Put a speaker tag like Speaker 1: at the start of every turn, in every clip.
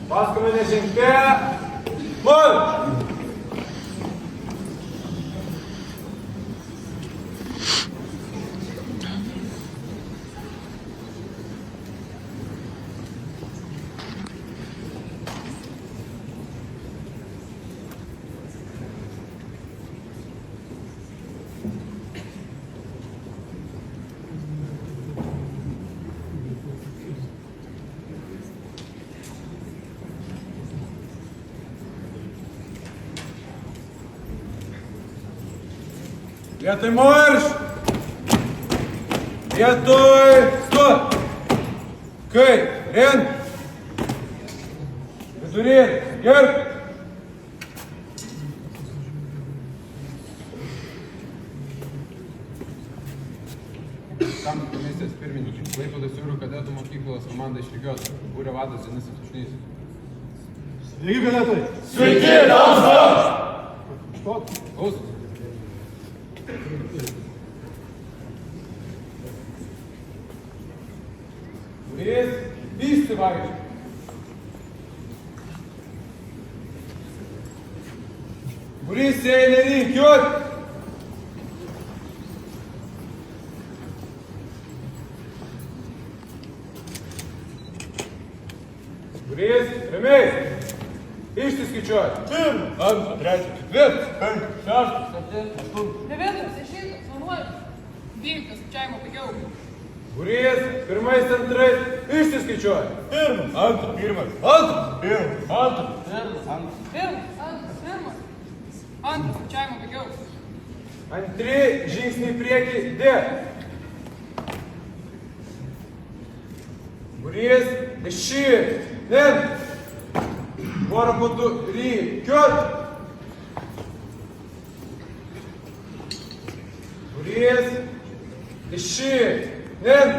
Speaker 1: Paskui mane žengte. Marš! Vietoj marš! Vietoj stot! Kai, ren! Vidurėlį, gerb!
Speaker 2: Tam komisijos pirmininkė, Klaipėdos jūrų kadetų mokyklos komanda išrikiuota, būrio vadas Denisas Tušnys.
Speaker 1: Sveiki, kadetai!
Speaker 3: Sveiki, Dausas!
Speaker 2: Stot, klausos.
Speaker 1: Būrys, vysti vaikščiai. Būrys, eilė rinkiuot. Būrys, ramiai. Išsiskaičiuot.
Speaker 3: Pirmą, antrą, trečią, ketvirtą, penktą, šeštą, septintą, aštuntą.
Speaker 4: 9, 10, 11, 12, skaičiavimo baigiau.
Speaker 1: Būrys, pirmais, antrais, išsiskaičiuot.
Speaker 3: Pirmą, antrą, pirmą, antrą, pirmą, antrą, pirmą, antrą.
Speaker 4: 1, 2, 1, skaičiavimo baigiau.
Speaker 1: Antri žingsniai į priekį, dėk. Būrys, deši, nen. Porą būtų rykiuot. Būrys, deši, nen.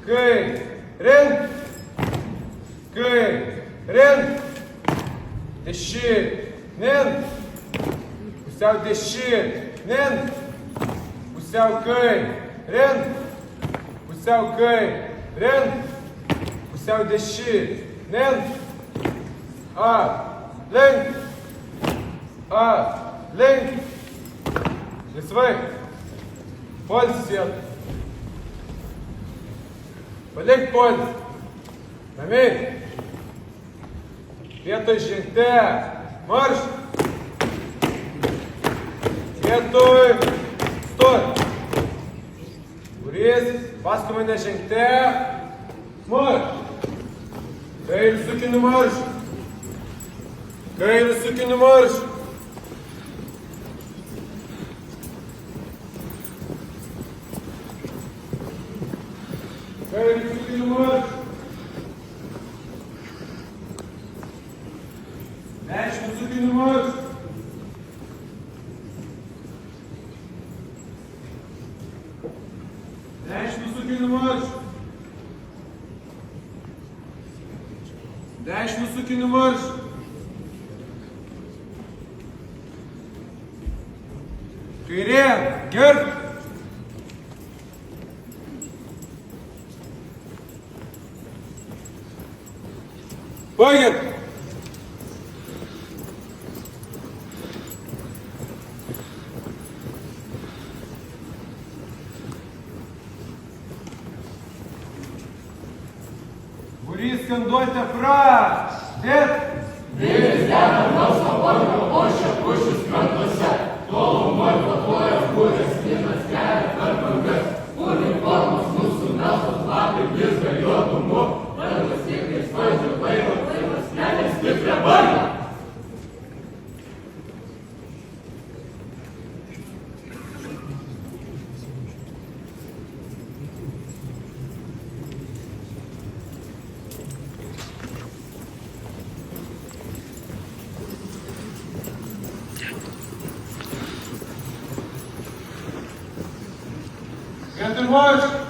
Speaker 1: Kai, ren. Kai, ren. Deši, nen. Pusiau deši, nen. Pusiau kai, ren. Pusiau kai, ren. Pusiau deši, nen. A, lenk. A, lenk. Laisvai. Poilsis vietą. Palik poilsį. Ramiai. Vietoj žengte. Marš. Vietoj stot. Būrys, paskui mane žengte. Marš. Kairių sukinių marš. Kairių sukinių marš. Kairių sukinių marš. Dešinių sukinių marš. Dešinių sukinių marš. Dešinių sukinių marš. Kairė, gerb. Baigiam. Būrys, skanduotę fra. Dėt.
Speaker 3: Vėjas dega melsvo vargo, ošia pušis krantuose. Tolumoj kvatoja būrės, kinas kelia per bangas. Uniformos mūsų melsvos lapai blizga juodumu. Vargas stipriai spaudžia laivą, laivas kelia stiprią bangą.
Speaker 1: Vietoj marš.